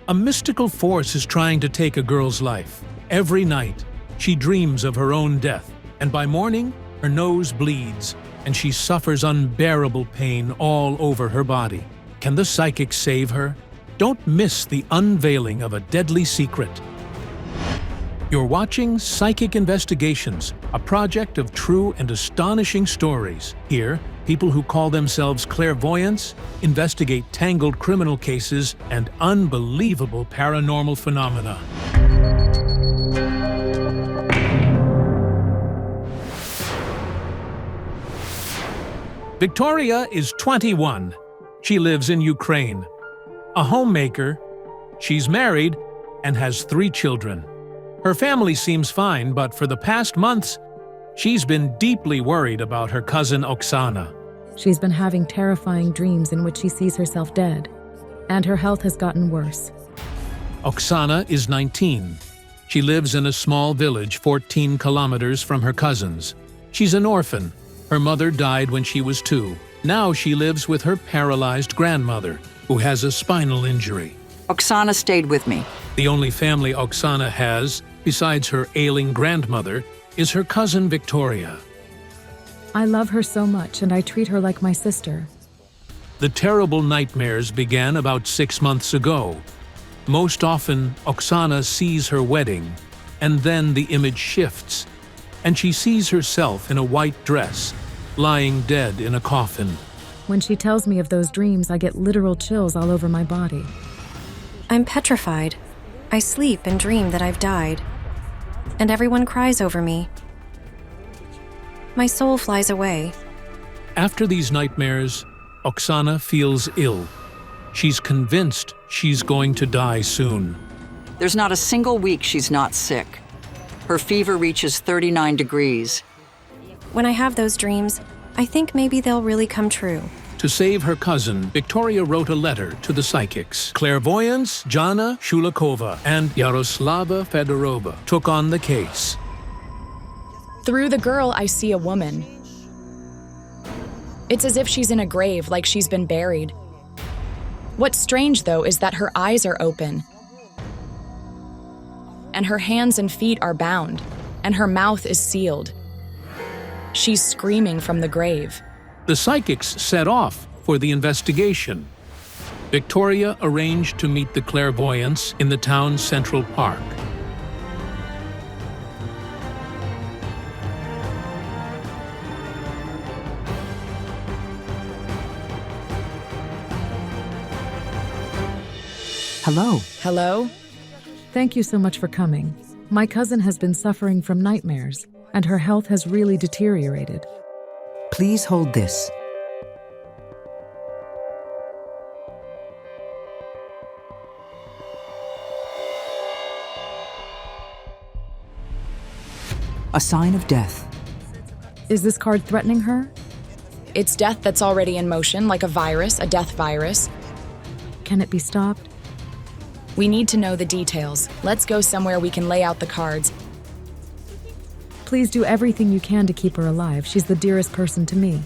A mystical force is trying to take a girl's life. Every night, she dreams of her own death, and by morning, her nose bleeds, and she suffers unbearable pain all over her body. Can the psychic save her? Don't miss the unveiling of a deadly secret. You're watching Psychic Investigations, a project of true and astonishing stories. Here, people who call themselves clairvoyants investigate tangled criminal cases and unbelievable paranormal phenomena. Victoria is 21. She lives in Ukraine. A homemaker, she's married and has 3 children. Her family seems fine, but for the past months, she's been deeply worried about her cousin Oxana. She's been having terrifying dreams in which she sees herself dead, and her health has gotten worse. Oxana is 19. She lives in a small village 14 kilometers from her cousins. She's an orphan. Her mother died when she was 2. Now she lives with her paralyzed grandmother, who has a spinal injury. Oxana stayed with me. The only family Oxana has, besides her ailing grandmother, is her cousin Victoria. I love her so much, and I treat her like my sister. The terrible nightmares began about 6 months ago. Most often, Oxana sees her wedding, and then the image shifts, and she sees herself in a white dress, lying dead in a coffin. When she tells me of those dreams, I get literal chills all over my body. I'm petrified. I sleep and dream that I've died, and everyone cries over me. My soul flies away. After these nightmares, Oxana feels ill. She's convinced she's going to die soon. There's not a single week she's not sick. Her fever reaches 39 degrees. When I have those dreams, I think maybe they'll really come true. To save her cousin, Victoria wrote a letter to the psychics. Clairvoyants Jana Shulakova and Yaroslava Fedorova took on the case. Through the girl, I see a woman. It's as if she's in a grave, like she's been buried. What's strange, though, is that her eyes are open, and her hands and feet are bound, and her mouth is sealed. She's screaming from the grave. The psychics set off for the investigation. Victoria arranged to meet the clairvoyants in the town's Central Park. Hello. Hello? Thank you so much for coming. My cousin has been suffering from nightmares, and her health has really deteriorated. Please hold this. A sign of death. Is this card threatening her? It's death that's already in motion, like a virus, a death virus. Can it be stopped? We need to know the details. Let's go somewhere we can lay out the cards. Please do everything you can to keep her alive. She's the dearest person to me.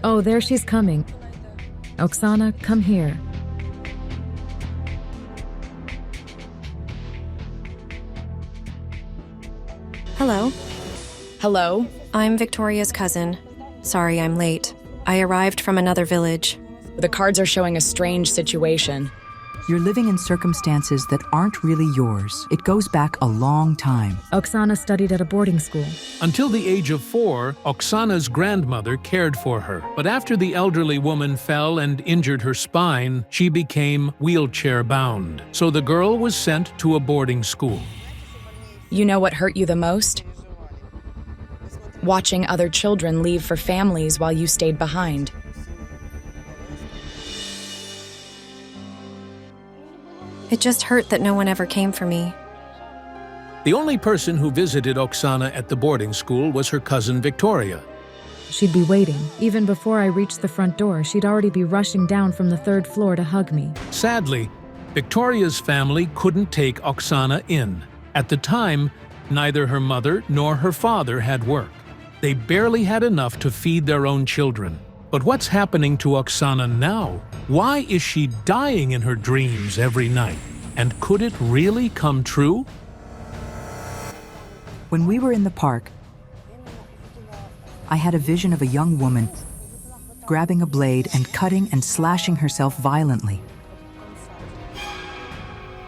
Oh, there she's coming. Oxana, come here. Hello, Hello? I'm Victoria's cousin. Sorry I'm late. I arrived from another village. The cards are showing a strange situation. You're living in circumstances that aren't really yours. It goes back a long time. Oxana studied at a boarding school. Until the age of 4, Oksana's grandmother cared for her. But after the elderly woman fell and injured her spine, she became wheelchair-bound. So the girl was sent to a boarding school. You know what hurt you the most? Watching other children leave for families while you stayed behind. It just hurt that no one ever came for me. The only person who visited Oksana at the boarding school was her cousin Victoria. She'd be waiting. Even before I reached the front door, she'd already be rushing down from the 3rd floor to hug me. Sadly, Victoria's family couldn't take Oksana in. At the time, neither her mother nor her father had work. They barely had enough to feed their own children. But what's happening to Oxana now? Why is she dying in her dreams every night? And could it really come true? When we were in the park, I had a vision of a young woman grabbing a blade and cutting and slashing herself violently.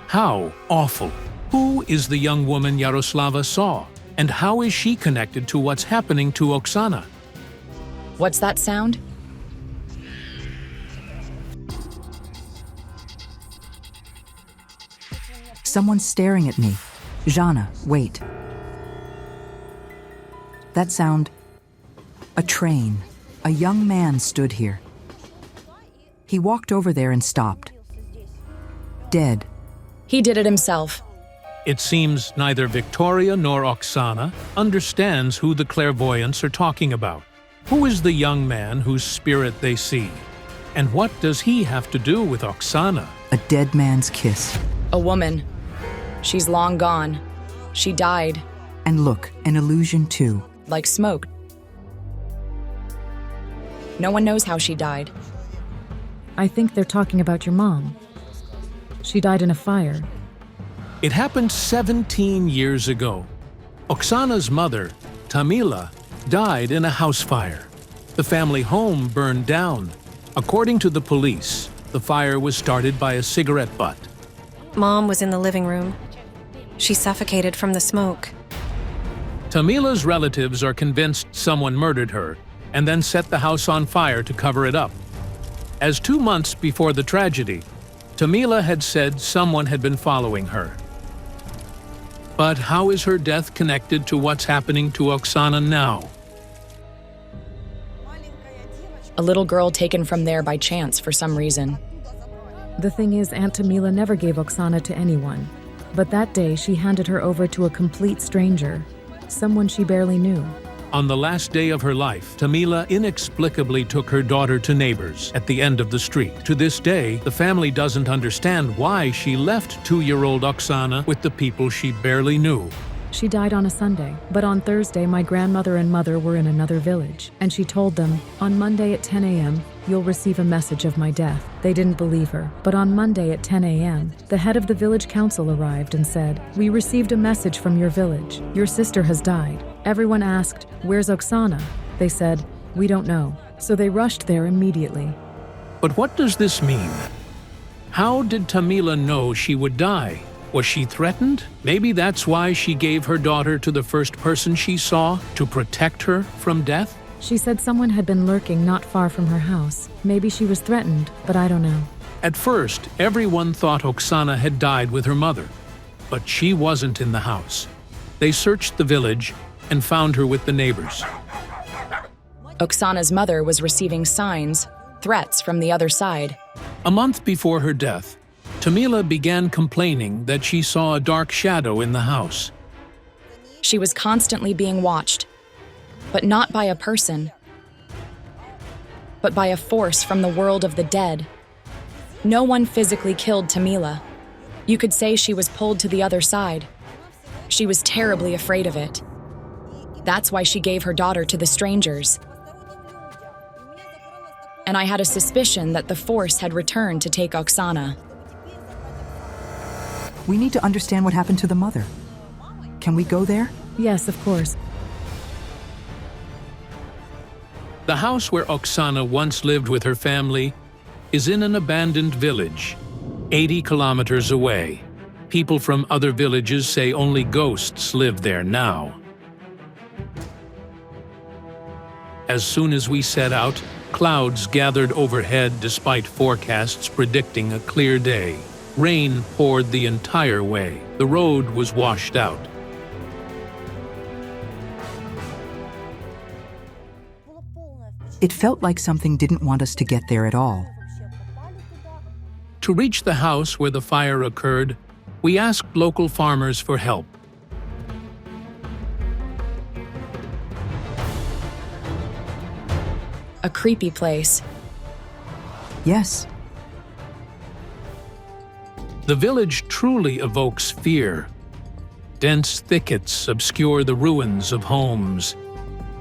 How awful! Who is the young woman Yaroslava saw? And how is she connected to what's happening to Oxana? What's that sound? Someone's staring at me. Jana, wait. That sound... A train. A young man stood here. He walked over there and stopped. Dead. He did it himself. It seems neither Victoria nor Oxana understands who the clairvoyants are talking about. Who is the young man whose spirit they see? And what does he have to do with Oxana? A dead man's kiss. A woman. She's long gone. She died. And look, an illusion too. Like smoke. No one knows how she died. I think they're talking about your mom. She died in a fire. It happened 17 years ago. Oksana's mother, Tamila, died in a house fire. The family home burned down. According to the police, the fire was started by a cigarette butt. Mom was in the living room. She suffocated from the smoke. Tamila's relatives are convinced someone murdered her and then set the house on fire to cover it up. As 2 months before the tragedy, Tamila had said someone had been following her. But how is her death connected to what's happening to Oksana now? A little girl taken from there by chance for some reason. The thing is, Aunt Tamila never gave Oksana to anyone. But that day, she handed her over to a complete stranger, someone she barely knew. On the last day of her life, Tamila inexplicably took her daughter to neighbors at the end of the street. To this day, the family doesn't understand why she left 2-year-old Oksana with the people she barely knew. She died on a Sunday, but on Thursday my grandmother and mother were in another village, and she told them, on Monday at 10 a.m., you'll receive a message of my death. They didn't believe her, but on Monday at 10 a.m., the head of the village council arrived and said, we received a message from your village. Your sister has died. Everyone asked, where's Oksana? They said, we don't know. So they rushed there immediately. But what does this mean? How did Tamila know she would die? Was she threatened? Maybe that's why she gave her daughter to the first person she saw to protect her from death? She said someone had been lurking not far from her house. Maybe she was threatened, but I don't know. At first, everyone thought Oksana had died with her mother, but she wasn't in the house. They searched the village and found her with the neighbors. Oksana's mother was receiving signs, threats from the other side. A month before her death, Tamila began complaining that she saw a dark shadow in the house. She was constantly being watched, but not by a person, but by a force from the world of the dead. No one physically killed Tamila. You could say she was pulled to the other side. She was terribly afraid of it. That's why she gave her daughter to the strangers. And I had a suspicion that the force had returned to take Oksana. We need to understand what happened to the mother. Can we go there? Yes, of course. The house where Oksana once lived with her family is in an abandoned village, 80 kilometers away. People from other villages say only ghosts live there now. As soon as we set out, clouds gathered overhead despite forecasts predicting a clear day. Rain poured the entire way. The road was washed out. It felt like something didn't want us to get there at all. To reach the house where the fire occurred, we asked local farmers for help. A creepy place. Yes. The village truly evokes fear. Dense thickets obscure the ruins of homes.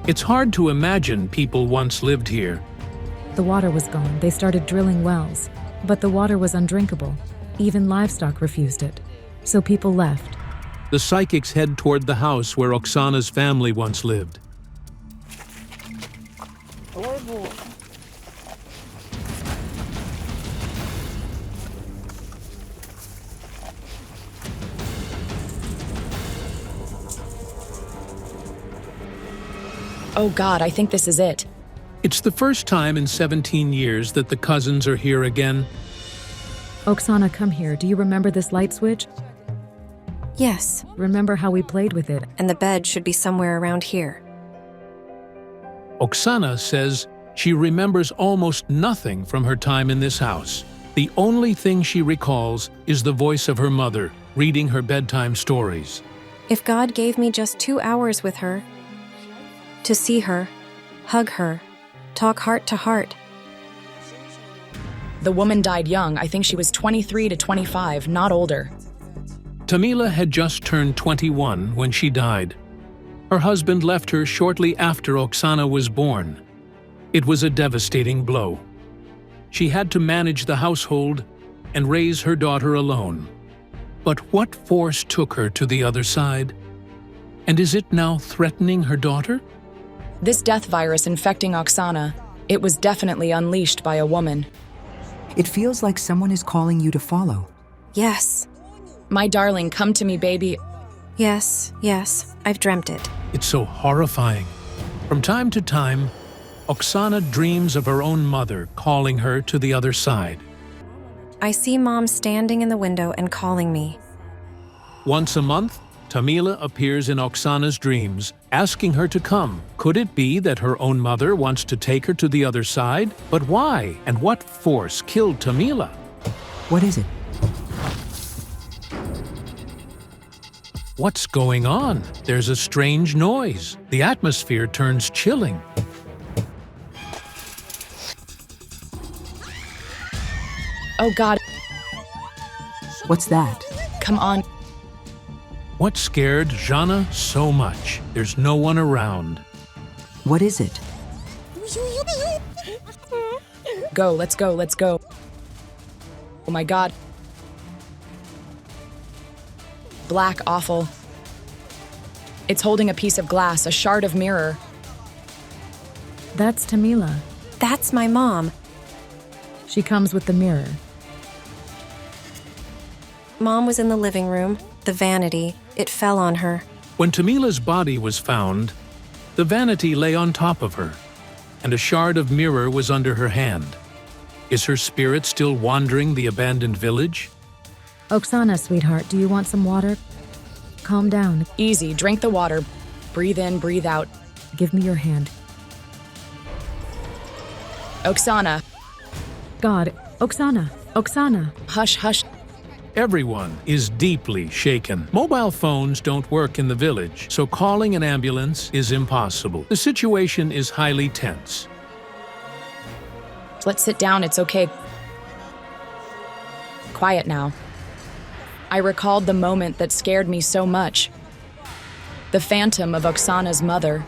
It's hard to imagine people once lived here. The water was gone. They started drilling wells, but the water was undrinkable. Even livestock refused it. So people left. The psychics head toward the house where Oksana's family once lived. Oh God, I think this is it. It's the first time in 17 years that the cousins are here again. Oksana, come here. Do you remember this light switch? Yes, Remember how we played with it? and the bed should be somewhere around here. Oksana says she remembers almost nothing from her time in this house. The only thing she recalls is the voice of her mother reading her bedtime stories. If God gave me just 2 hours with her, to see her, hug her, talk heart to heart. The woman died young. I think she was 23 to 25, not older. Tamila had just turned 21 when she died. Her husband left her shortly after Oksana was born. It was a devastating blow. She had to manage the household and raise her daughter alone. But what force took her to the other side? And is it now threatening her daughter? This death virus infecting Oksana, it was definitely unleashed by a woman. It feels like someone is calling you to follow. Yes, My darling, come to me, baby. yes, I've dreamt it. It's so horrifying. From time to time, Oksana dreams of her own mother calling her to the other side. I see Mom standing in the window and calling me. Once a month, Tamila appears in Oksana's dreams, asking her to come. Could it be that her own mother wants to take her to the other side? But why? And what force killed Tamila? What is it? What's going on? There's a strange noise. The atmosphere turns chilling. Oh God, What's that? come on. What scared Jana so much? There's no one around. What is it? Go, let's go, let's go. Oh my God. Black, awful. It's holding a piece of glass, a shard of mirror. That's Tamila. That's my mom. She comes with the mirror. Mom was in the living room, the vanity. It fell on her. When Tamila's body was found, the vanity lay on top of her, and a shard of mirror was under her hand. Is her spirit still wandering the abandoned village? Oksana, sweetheart, do you want some water? Calm down. Easy, drink the water. Breathe in, breathe out. Give me your hand. Oksana, God, Oksana, Oksana. hush, hush. Everyone is deeply shaken. Mobile phones don't work in the village, so calling an ambulance is impossible. The situation is highly tense. Let's sit down, it's okay. Quiet now. I recalled the moment that scared me so much. The phantom of Oksana's mother.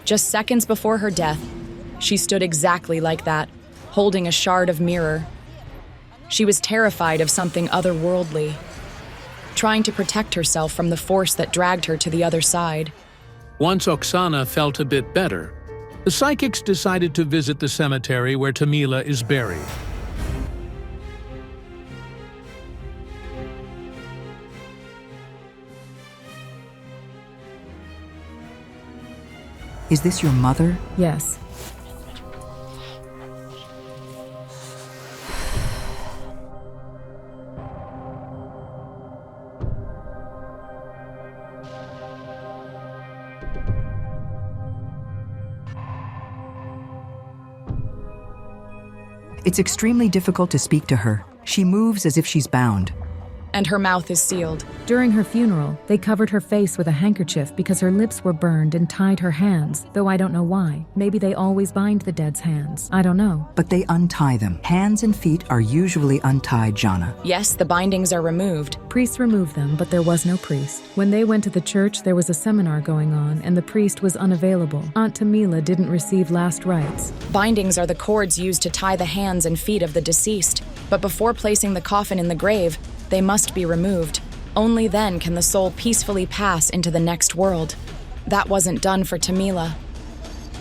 Just seconds before her death, she stood exactly like that, holding a shard of mirror. She was terrified of something otherworldly, trying to protect herself from the force that dragged her to the other side. Once Oksana felt a bit better, the psychics decided to visit the cemetery where Tamila is buried. Is this your mother? Yes. It's extremely difficult to speak to her. She moves as if she's bound. and her mouth is sealed. During her funeral, they covered her face with a handkerchief because her lips were burned and tied her hands, though I don't know why. Maybe they always bind the dead's hands. I don't know. But they untie them. Hands and feet are usually untied, Jana. Yes, the bindings are removed. Priests removed them, but there was no priest. When they went to the church, there was a seminar going on, and the priest was unavailable. Aunt Tamila didn't receive last rites. Bindings are the cords used to tie the hands and feet of the deceased, but before placing the coffin in the grave, they must be removed. Only then can the soul peacefully pass into the next world. That wasn't done for Tamila.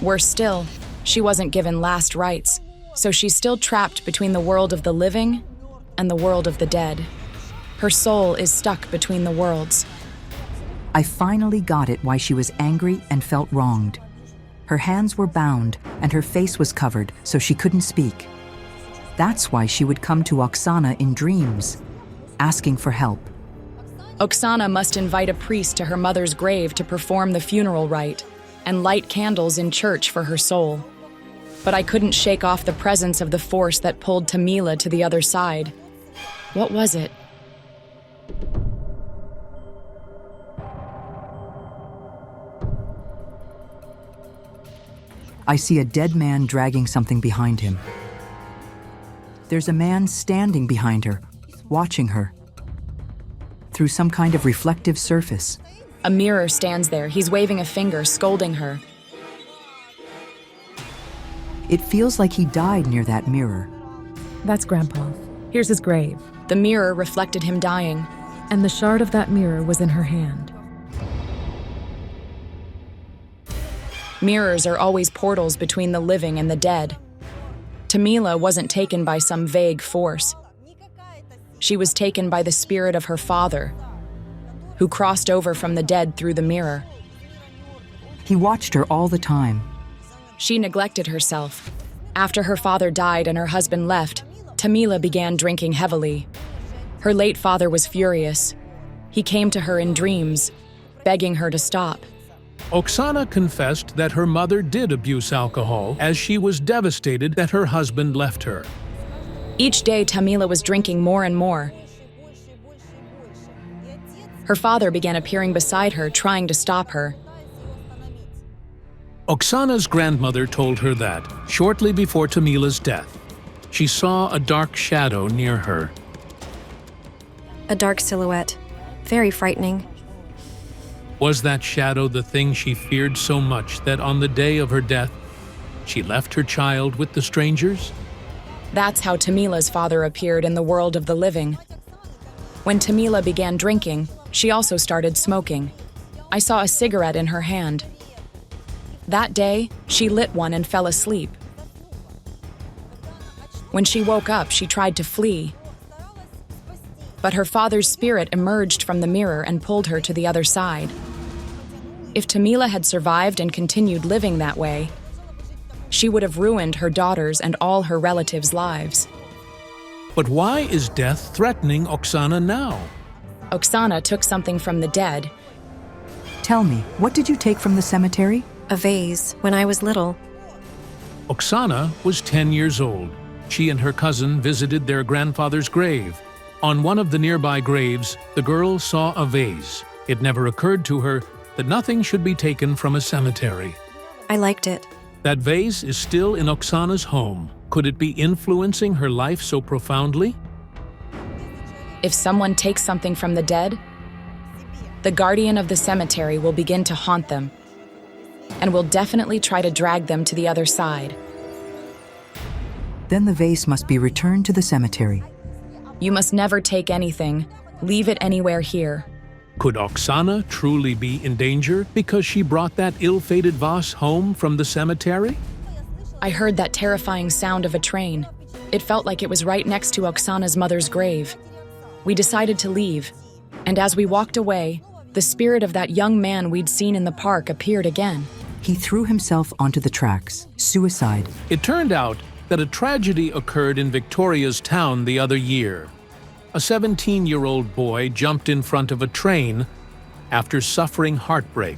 Worse still, she wasn't given last rites, so she's still trapped between the world of the living and the world of the dead. Her soul is stuck between the worlds. I finally got it why she was angry and felt wronged. Her hands were bound and her face was covered so she couldn't speak. That's why she would come to Oxana in dreams, asking for help. Oxana must invite a priest to her mother's grave to perform the funeral rite and light candles in church for her soul. But I couldn't shake off the presence of the force that pulled Tamila to the other side. What was it? I see a dead man dragging something behind him. There's a man standing behind her, watching her through some kind of reflective surface. A mirror stands there. He's waving a finger, scolding her. It feels like he died near that mirror. That's Grandpa. Here's his grave. The mirror reflected him dying. And the shard of that mirror was in her hand. Mirrors are always portals between the living and the dead. Tamila wasn't taken by some vague force. She was taken by the spirit of her father, who crossed over from the dead through the mirror. He watched her all the time. She neglected herself. After her father died and her husband left, Tamila began drinking heavily. Her late father was furious. He came to her in dreams, begging her to stop. Oxana confessed that her mother did abuse alcohol as she was devastated that her husband left her. Each day, Tamila was drinking more and more. Her father began appearing beside her, trying to stop her. Oksana's grandmother told her that, shortly before Tamila's death, she saw a dark shadow near her. A dark silhouette. Very frightening. Was that shadow the thing she feared so much that on the day of her death, she left her child with the strangers? That's how Tamila's father appeared in the world of the living. When Tamila began drinking, she also started smoking. I saw a cigarette in her hand. That day, she lit one and fell asleep. When she woke up, she tried to flee. But her father's spirit emerged from the mirror and pulled her to the other side. If Tamila had survived and continued living that way, she would have ruined her daughter's and all her relatives' lives. But why is death threatening Oksana now? Oxana took something from the dead. Tell me, what did you take from the cemetery? A vase, when I was little. Oksana was 10 years old. She and her cousin visited their grandfather's grave. On one of the nearby graves, the girl saw a vase. It never occurred to her that nothing should be taken from a cemetery. I liked it. That vase is still in Oksana's home. Could it be influencing her life so profoundly? If someone takes something from the dead, the guardian of the cemetery will begin to haunt them and will definitely try to drag them to the other side. Then the vase must be returned to the cemetery. You must never take anything. Leave it anywhere here. Could Oksana truly be in danger because she brought that ill-fated vase home from the cemetery? I heard that terrifying sound of a train. It felt like it was right next to Oksana's mother's grave. We decided to leave, and as we walked away, the spirit of that young man we'd seen in the park appeared again. He threw himself onto the tracks. Suicide. It turned out that a tragedy occurred in Victoria's town the other year. A 17-year-old boy jumped in front of a train after suffering heartbreak.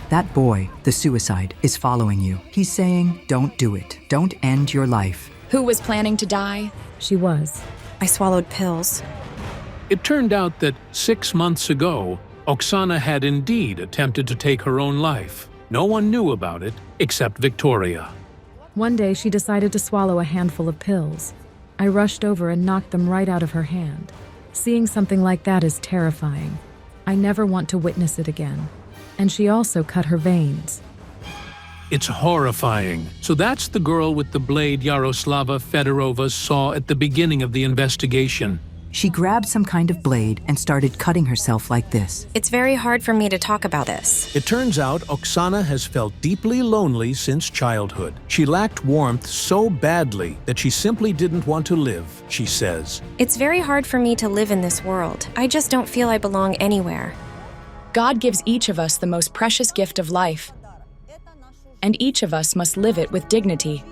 That boy, the suicide, is following you. He's saying, don't do it. Don't end your life. Who was planning to die? She was. I swallowed pills. It turned out that 6 months ago, Oxana had indeed attempted to take her own life. No one knew about it except Victoria. One day she decided to swallow a handful of pills. I rushed over and knocked them right out of her hand. Seeing something like that is terrifying. I never want to witness it again. And she also cut her veins. It's horrifying. So that's the girl with the blade Yaroslava Fedorova saw at the beginning of the investigation. She grabbed some kind of blade and started cutting herself like this. It's very hard for me to talk about this. It turns out Oxana has felt deeply lonely since childhood. She lacked warmth so badly that she simply didn't want to live, she says. It's very hard for me to live in this world. I just don't feel I belong anywhere. God gives each of us the most precious gift of life, and each of us must live it with dignity.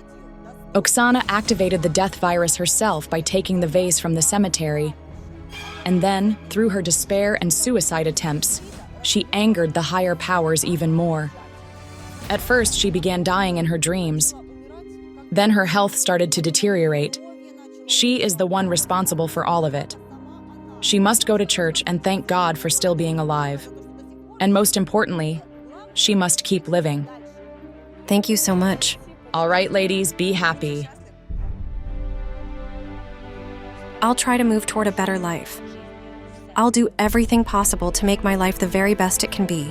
Oxana activated the death virus herself by taking the vase from the cemetery, and then, through her despair and suicide attempts, she angered the higher powers even more. At first, she began dying in her dreams. Then her health started to deteriorate. She is the one responsible for all of it. She must go to church and thank God for still being alive. And most importantly, she must keep living. Thank you so much. All right, ladies, be happy. I'll try to move toward a better life. I'll do everything possible to make my life the very best it can be.